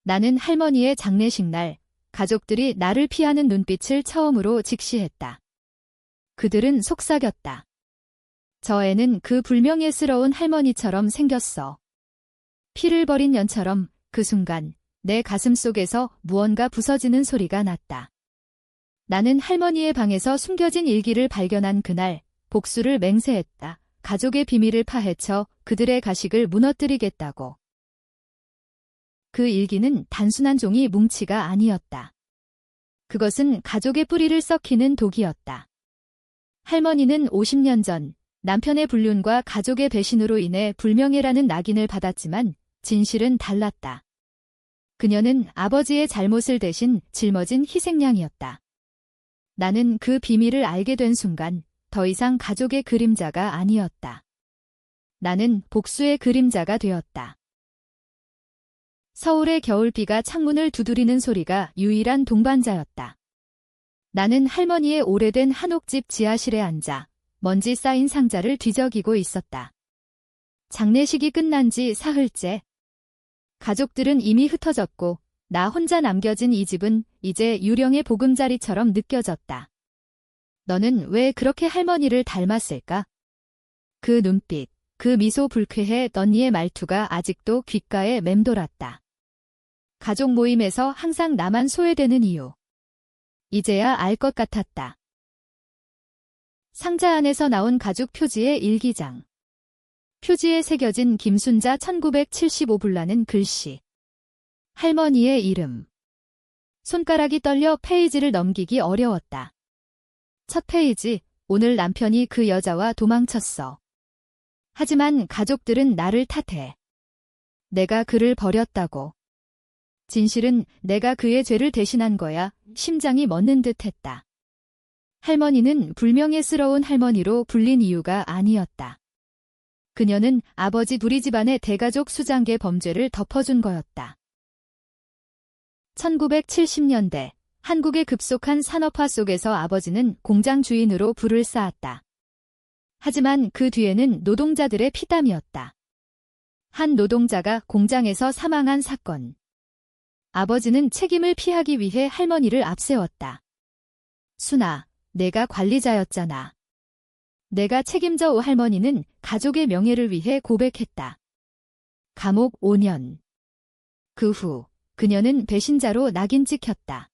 나는 할머니의 장례식 날 가족들이 나를 피하는 눈빛을 처음으로 직시했다. 그들은 속삭였다. 저 애는 그 불명예스러운 할머니처럼 생겼어. 피를 버린 연처럼. 그 순간 내 가슴 속에서 무언가 부서지는 소리가 났다. 나는 할머니의 방에서 숨겨진 일기를 발견한 그날 복수를 맹세했다. 가족의 비밀을 파헤쳐 그들의 가식을 무너뜨리겠다고. 그 일기는 단순한 종이 뭉치가 아니었다. 그것은 가족의 뿌리를 썩히는 독이었다. 할머니는 50년 전 남편의 불륜과 가족의 배신으로 인해 불명예라는 낙인을 받았지만 진실은 달랐다. 그녀는 아버지의 잘못을 대신 짊어진 희생양이었다. 나는 그 비밀을 알게 된 순간 더 이상 가족의 그림자가 아니었다. 나는 복수의 그림자가 되었다. 서울의 겨울비가 창문을 두드리는 소리가 유일한 동반자였다. 나는 할머니의 오래된 한옥집 지하실에 앉아 먼지 쌓인 상자를 뒤적이고 있었다. 장례식이 끝난 지 사흘째. 가족들은 이미 흩어졌고 나 혼자 남겨진 이 집은 이제 유령의 보금자리처럼 느껴졌다. 너는 왜 그렇게 할머니를 닮았을까? 그 눈빛, 그 미소 불쾌해 언니의 말투가 아직도 귓가에 맴돌았다. 가족 모임에서 항상 나만 소외되는 이유. 이제야 알 것 같았다. 상자 안에서 나온 가죽 표지의 일기장. 표지에 새겨진 김순자 1975불라는 글씨. 할머니의 이름. 손가락이 떨려 페이지를 넘기기 어려웠다. 첫 페이지, 오늘 남편이 그 여자와 도망쳤어. 하지만 가족들은 나를 탓해. 내가 그를 버렸다고. 진실은 내가 그의 죄를 대신한 거야. 심장이 멎는 듯 했다. 할머니는 불명예스러운 할머니로 불린 이유가 아니었다. 그녀는 아버지 둘이 집안의 대가족 수장계 범죄를 덮어준 거였다. 1970년대 한국의 급속한 산업화 속에서 아버지는 공장 주인으로 부를 쌓았다. 하지만 그 뒤에는 노동자들의 피땀이었다. 한 노동자가 공장에서 사망한 사건. 아버지는 책임을 피하기 위해 할머니를 앞세웠다. 순아, 내가 관리자였잖아. 내가 책임져. 오. 할머니는 가족의 명예를 위해 고백했다. 감옥 5년. 그 후 그녀는 배신자로 낙인 찍혔다.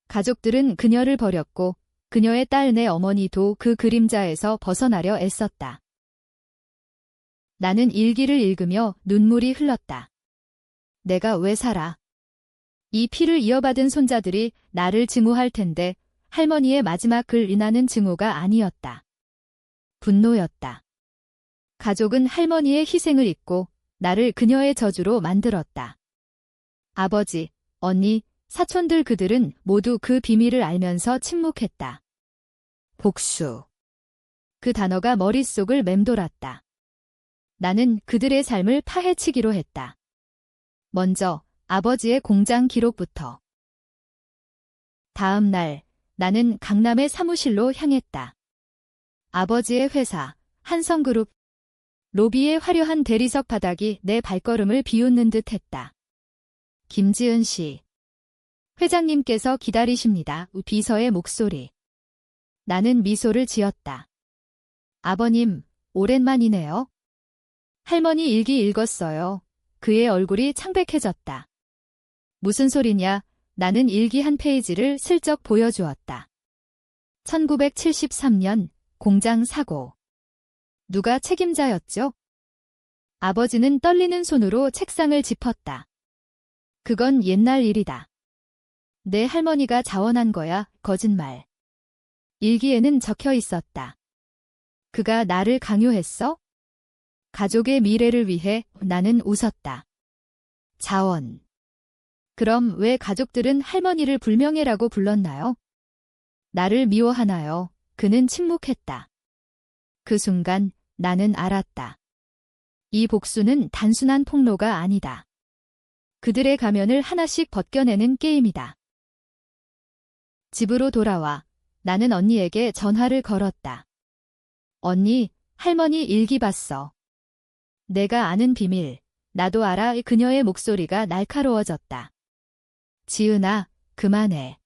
가족들은 그녀를 버렸고 그녀의 딸 내 어머니도 그 그림자에서 벗어나려 애썼다. 나는 일기를 읽으며 눈물이 흘렀다. 내가 왜 살아? 이 피를 이어받은 손자들이 나를 증오할 텐데 할머니의 마지막 글 나는 증오가 아니었다. 분노였다. 가족은 할머니의 희생을 잊고 나를 그녀의 저주로 만들었다. 아버지, 언니, 사촌들 그들은 모두 그 비밀을 알면서 침묵했다. 복수. 그 단어가 머릿속을 맴돌았다. 나는 그들의 삶을 파헤치기로 했다. 먼저 아버지의 공장 기록부터. 다음 날 나는 강남의 사무실로 향했다. 아버지의 회사, 한성그룹. 로비의 화려한 대리석 바닥이 내 발걸음을 비웃는 듯 했다. 김지은 씨. 회장님께서 기다리십니다. 비서의 목소리. 나는 미소를 지었다. 아버님, 오랜만이네요. 할머니 일기 읽었어요. 그의 얼굴이 창백해졌다. 무슨 소리냐? 나는 일기 한 페이지를 슬쩍 보여주었다. 1973년 공장 사고. 누가 책임자였죠? 아버지는 떨리는 손으로 책상을 짚었다. 그건 옛날 일이다. 내 할머니가 자원한 거야. 거짓말. 일기에는 적혀 있었다. 그가 나를 강요했어? 가족의 미래를 위해. 나는 웃었다. 자원. 그럼 왜 가족들은 할머니를 불명예라고 불렀나요? 나를 미워하나요? 그는 침묵했다. 그 순간 나는 알았다. 이 복수는 단순한 폭로가 아니다. 그들의 가면을 하나씩 벗겨내는 게임이다. 집으로 돌아와 나는 언니에게 전화를 걸었다. 언니, 할머니 일기 봤어. 내가 아는 비밀. 나도 알아. 그녀의 목소리가 날카로워졌다. 지은아, 그만해.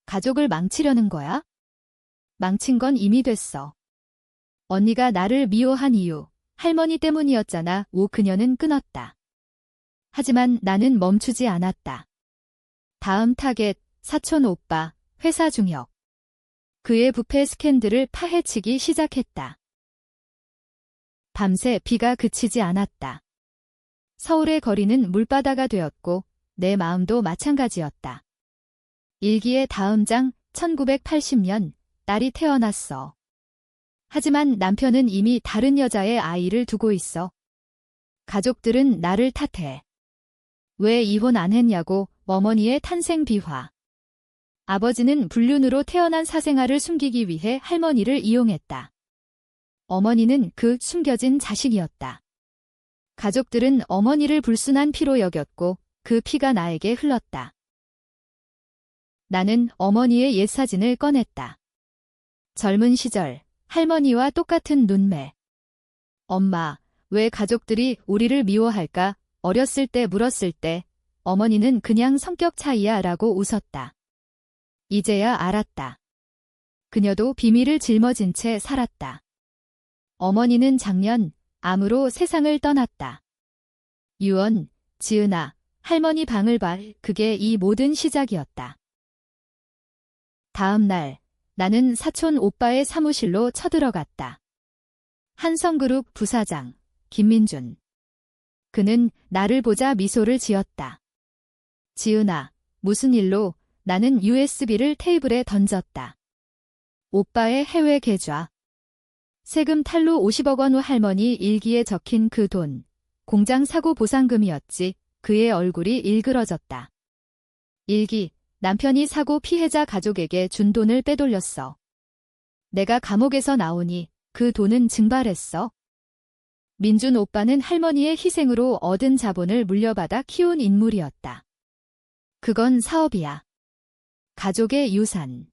가족을 망치려는 거야? 망친 건 이미 됐어. 언니가 나를 미워한 이유, 할머니 때문이었잖아. 그녀는 끊었다. 하지만 나는 멈추지 않았다. 다음 타겟, 사촌 오빠, 회사 중역. 그의 부패 스캔들을 파헤치기 시작했다. 밤새 비가 그치지 않았다. 서울의 거리는 물바다가 되었고 내 마음도 마찬가지였다. 일기의 다음 장, 1980년, 딸이 태어났어. 하지만 남편은 이미 다른 여자의 아이를 두고 있어. 가족들은 나를 탓해. 왜 이혼 안 했냐고. 어머니의 탄생 비화. 아버지는 불륜으로 태어난 사생아를 숨기기 위해 할머니를 이용했다. 어머니는 그 숨겨진 자식이었다. 가족들은 어머니를 불순한 피로 여겼고 그 피가 나에게 흘렀다. 나는 어머니의 옛 사진을 꺼냈다. 젊은 시절, 할머니와 똑같은 눈매. 엄마, 왜 가족들이 우리를 미워할까? 어렸을 때 물었을 때 어머니는 그냥 성격 차이야 라고 웃었다. 이제야 알았다. 그녀도 비밀을 짊어진 채 살았다. 어머니는 작년 암으로 세상을 떠났다. 유언, 지은아, 할머니 방을 봐. 그게 이 모든 시작이었다. 다음 날, 나는 사촌 오빠의 사무실로 쳐들어갔다. 한성그룹 부사장, 김민준. 그는 나를 보자 미소를 지었다. 지은아, 무슨 일로? 나는 USB를 테이블에 던졌다. 오빠의 해외 계좌. 세금 탈루 50억 원 후 할머니 일기에 적힌 그 돈. 공장 사고 보상금이었지. 그의 얼굴이 일그러졌다. 일기, 남편이 사고 피해자 가족에게 준 돈을 빼돌렸어. 내가 감옥에서 나오니 그 돈은 증발했어. 민준 오빠는 할머니의 희생으로 얻은 자본을 물려받아 키운 인물이었다. 그건 사업이야. 가족의 유산.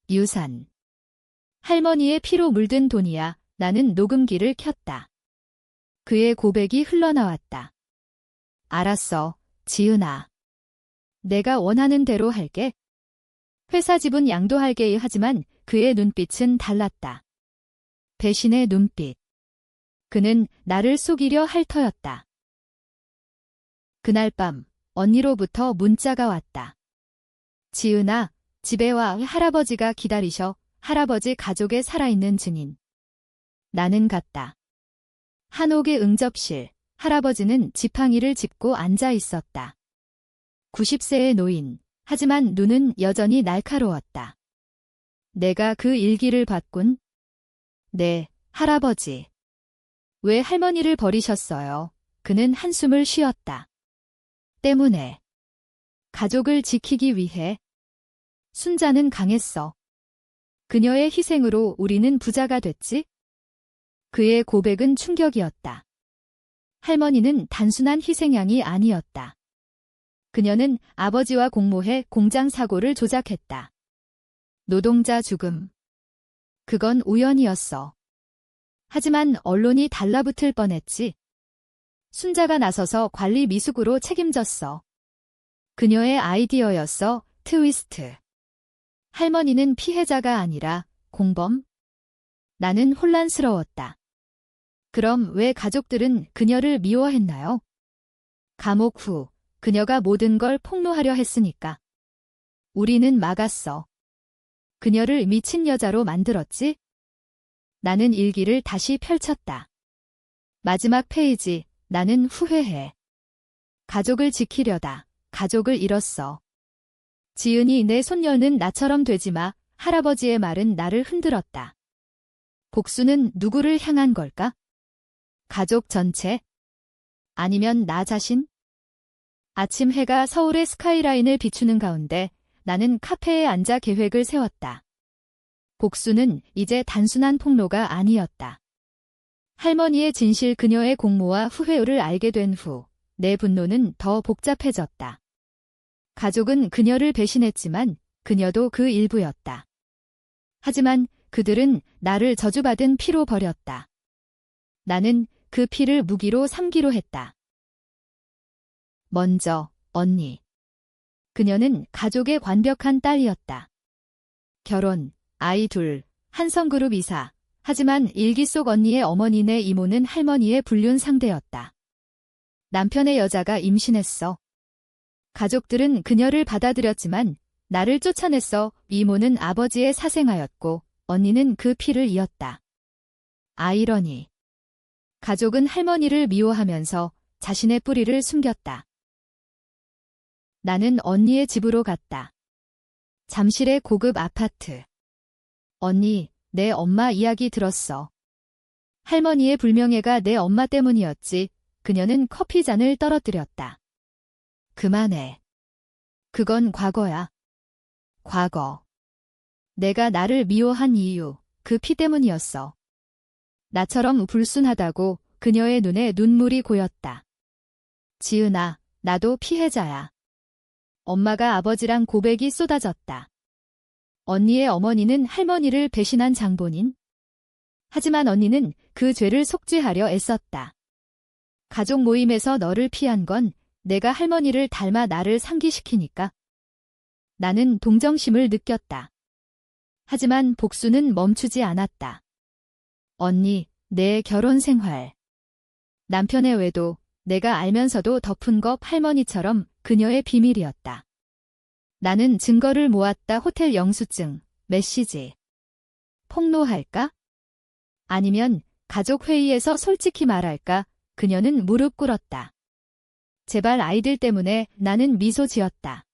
유산. 할머니의 피로 물든 돈이야. 나는 녹음기를 켰다. 그의 고백이 흘러나왔다. 알았어, 지은아. 내가 원하는 대로 할게. 회사 지분 양도할게. 하지만 그의 눈빛은 달랐다. 배신의 눈빛. 그는 나를 속이려 할 터였다. 그날 밤 언니로부터 문자가 왔다. 지은아, 집에 와. 할아버지가 기다리셔. 할아버지 가족의 살아있는 증인. 나는 갔다. 한옥의 응접실. 할아버지는 지팡이를 짚고 앉아 있었다. 90세의 노인. 하지만 눈은 여전히 날카로웠다. 내가 그 일기를 봤군. 네, 할아버지. 왜 할머니를 버리셨어요? 그는 한숨을 쉬었다. 때문에. 가족을 지키기 위해. 순자는 강했어. 그녀의 희생으로 우리는 부자가 됐지? 그의 고백은 충격이었다. 할머니는 단순한 희생양이 아니었다. 그녀는 아버지와 공모해 공장 사고를 조작했다. 노동자 죽음. 그건 우연이었어. 하지만 언론이 달라붙을 뻔했지. 순자가 나서서 관리 미숙으로 책임졌어. 그녀의 아이디어였어. 트위스트. 할머니는 피해자가 아니라 공범? 나는 혼란스러웠다. 그럼 왜 가족들은 그녀를 미워했나요? 감옥 후 그녀가 모든 걸 폭로하려 했으니까. 우리는 막았어. 그녀를 미친 여자로 만들었지? 나는 일기를 다시 펼쳤다. 마지막 페이지. 나는 후회해. 가족을 지키려다 가족을 잃었어. 지은이, 내 손녀는 나처럼 되지 마. 할아버지의 말은 나를 흔들었다. 복수는 누구를 향한 걸까? 가족 전체? 아니면 나 자신? 아침 해가 서울의 스카이라인을 비추는 가운데 나는 카페에 앉아 계획을 세웠다. 복수는 이제 단순한 폭로가 아니었다. 할머니의 진실, 그녀의 공모와 후회를 알게 된 후 내 분노는 더 복잡해졌다. 가족은 그녀를 배신했지만 그녀도 그 일부였다. 하지만 그들은 나를 저주받은 피로 버렸다. 나는 그 피를 무기로 삼기로 했다. 먼저, 언니. 그녀는 가족의 완벽한 딸이었다. 결혼, 아이 둘, 한성그룹 이사. 하지만 일기 속 언니의 어머니네 이모는 할머니의 불륜 상대였다. 남편의 여자가 임신했어. 가족들은 그녀를 받아들였지만 나를 쫓아냈어. 이모는 아버지의 사생아였고 언니는 그 피를 이었다. 아이러니. 가족은 할머니를 미워하면서 자신의 뿌리를 숨겼다. 나는 언니의 집으로 갔다. 잠실의 고급 아파트. 언니, 내 엄마 이야기 들었어. 할머니의 불명예가 내 엄마 때문이었지. 그녀는 커피잔을 떨어뜨렸다. 그만해. 그건 과거야. 과거. 내가 나를 미워한 이유, 그 피 때문이었어. 나처럼 불순하다고 그녀의 눈에 눈물이 고였다. 지은아, 나도 피해자야. 엄마가 아버지랑 고백이 쏟아졌다. 언니의 어머니는 할머니를 배신한 장본인. 하지만 언니는 그 죄를 속죄하려 애썼다. 가족 모임에서 너를 피한 건 내가 할머니를 닮아 나를 상기시키니까. 나는 동정심을 느꼈다. 하지만 복수는 멈추지 않았다. 언니, 내 결혼 생활. 남편의 외도, 내가 알면서도 덮은 것 할머니처럼 그녀의 비밀이었다. 나는 증거를 모았다. 호텔 영수증, 메시지. 폭로할까? 아니면 가족 회의에서 솔직히 말할까? 그녀는 무릎 꿇었다. 제발 아이들 때문에. 나는 미소 지었다.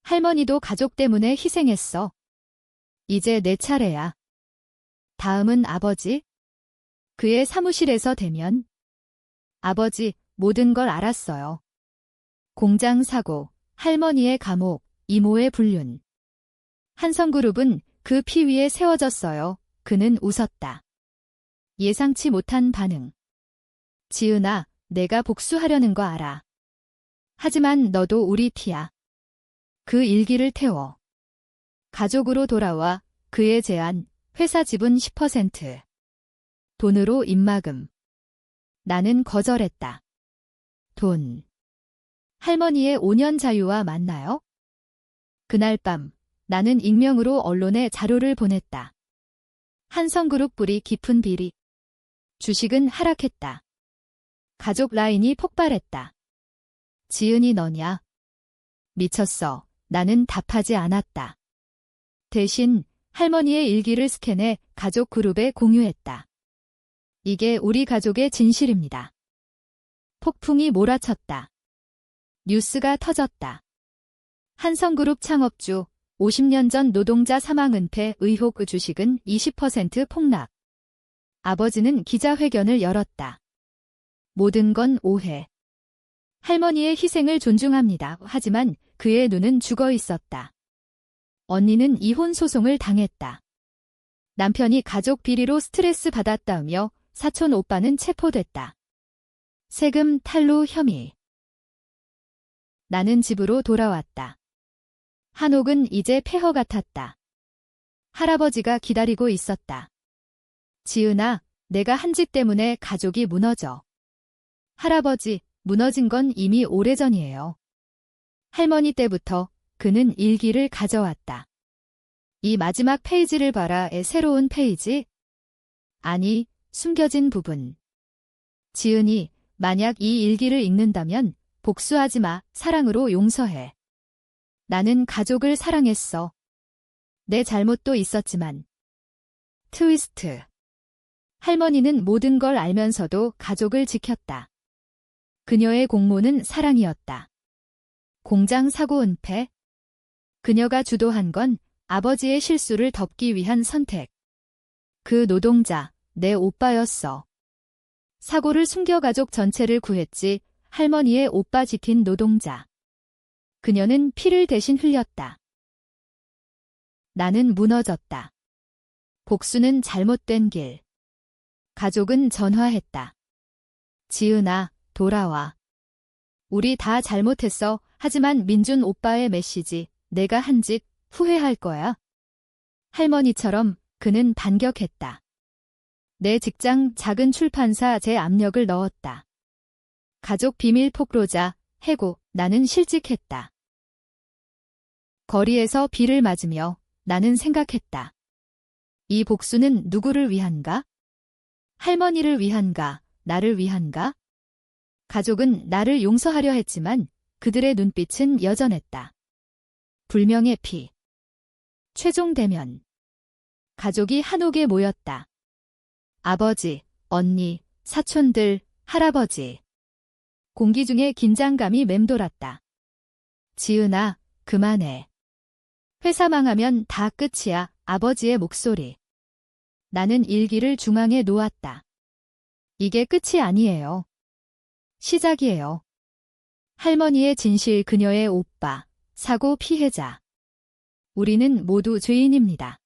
할머니도 가족 때문에 희생했어. 이제 내 차례야. 다음은 아버지? 그의 사무실에서 대면. 아버지, 모든 걸 알았어요. 공장 사고, 할머니의 감옥, 이모의 불륜. 한성그룹은 그 피 위에 세워졌어요. 그는 웃었다. 예상치 못한 반응. 지은아, 내가 복수하려는 거 알아. 하지만 너도 우리 피야. 그 일기를 태워. 가족으로 돌아와. 그의 제안, 회사 지분 10%. 돈으로 입막음. 나는 거절했다. 돈. 할머니의 5년 자유와 맞나요? 그날 밤, 나는 익명으로 언론에 자료를 보냈다. 한성그룹 뿌리 깊은 비리. 주식은 하락했다. 가족 라인이 폭발했다. 지은이 너냐? 미쳤어. 나는 답하지 않았다. 대신 할머니의 일기를 스캔해 가족 그룹에 공유했다. 이게 우리 가족의 진실입니다. 폭풍이 몰아쳤다. 뉴스가 터졌다. 한성그룹 창업주, 50년 전 노동자 사망 은폐 의혹. 그 주식은 20% 폭락. 아버지는 기자회견을 열었다. 모든 건 오해. 할머니의 희생을 존중합니다. 하지만 그의 눈은 죽어 있었다. 언니는 이혼 소송을 당했다. 남편이 가족 비리로 스트레스 받았다며 사촌 오빠는 체포됐다. 세금 탈루 혐의. 나는 집으로 돌아왔다. 한옥은 이제 폐허 같았다. 할아버지가 기다리고 있었다. 지은아, 내가 한 짓 때문에 가족이 무너져. 할아버지, 무너진 건 이미 오래전이에요. 할머니 때부터 그는 일기를 가져왔다. 이 마지막 페이지를 봐라의 새로운 페이지? 아니, 숨겨진 부분. 지은이, 만약 이 일기를 읽는다면 복수하지 마. 사랑으로 용서해. 나는 가족을 사랑했어. 내 잘못도 있었지만. 트위스트. 할머니는 모든 걸 알면서도 가족을 지켰다. 그녀의 공모는 사랑이었다. 공장 사고 은폐. 그녀가 주도한 건 아버지의 실수를 덮기 위한 선택. 그 노동자, 내 오빠였어. 사고를 숨겨 가족 전체를 구했지. 할머니의 오빠 지킨 노동자. 그녀는 피를 대신 흘렸다. 나는 무너졌다. 복수는 잘못된 길. 가족은 전화했다. 지은아, 돌아와. 우리 다 잘못했어. 하지만 민준 오빠의 메시지, 내가 한 짓 후회할 거야. 할머니처럼 그는 반격했다. 내 직장 작은 출판사 제 압력을 넣었다. 가족 비밀 폭로자, 해고, 나는 실직했다. 거리에서 비를 맞으며 나는 생각했다. 이 복수는 누구를 위한가? 할머니를 위한가? 나를 위한가? 가족은 나를 용서하려 했지만 그들의 눈빛은 여전했다. 불명의 피. 최종 대면. 가족이 한옥에 모였다. 아버지, 언니, 사촌들, 할아버지. 공기 중에 긴장감이 맴돌았다. 지은아, 그만해. 회사 망하면 다 끝이야. 아버지의 목소리. 나는 일기를 중앙에 놓았다. 이게 끝이 아니에요. 시작이에요. 할머니의 진실, 그녀의 오빠, 사고 피해자. 우리는 모두 죄인입니다.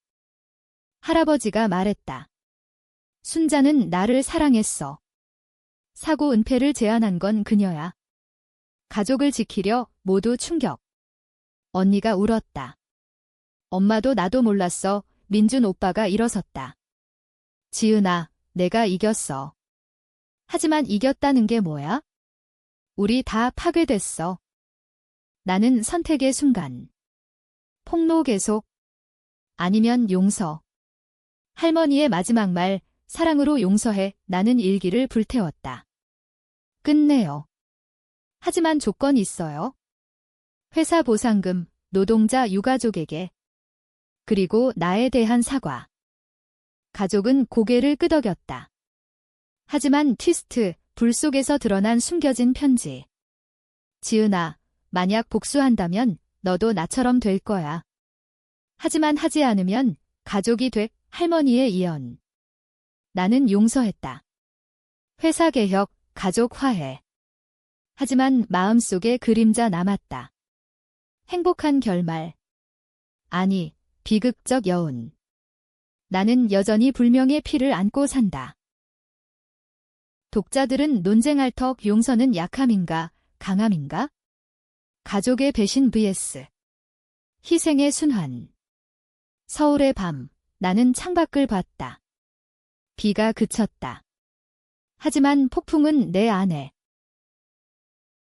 할아버지가 말했다. 순자는 나를 사랑했어. 사고 은폐를 제안한 건 그녀야. 가족을 지키려 모두 충격. 언니가 울었다. 엄마도 나도 몰랐어. 민준 오빠가 일어섰다. 지은아, 내가 이겼어. 하지만 이겼다는 게 뭐야? 우리 다 파괴됐어. 나는 선택의 순간. 폭로 계속. 아니면 용서. 할머니의 마지막 말, 사랑으로 용서해. 나는 일기를 불태웠다. 끝내요. 하지만 조건이 있어요. 회사 보상금, 노동자 유가족에게. 그리고 나에 대한 사과. 가족은 고개를 끄덕였다. 하지만 트위스트, 불 속에서 드러난 숨겨진 편지. 지은아, 만약 복수한다면 너도 나처럼 될 거야. 하지만 하지 않으면 가족이 돼. 할머니의 예언. 나는 용서했다. 회사 개혁, 가족 화해. 하지만 마음속에 그림자 남았다. 행복한 결말. 아니, 비극적 여운. 나는 여전히 불명의 피를 안고 산다. 독자들은 논쟁할 턱 용서는 약함인가, 강함인가? 가족의 배신 vs 희생의 순환. 서울의 밤, 나는 창밖을 봤다. 비가 그쳤다. 하지만 폭풍은 내 안에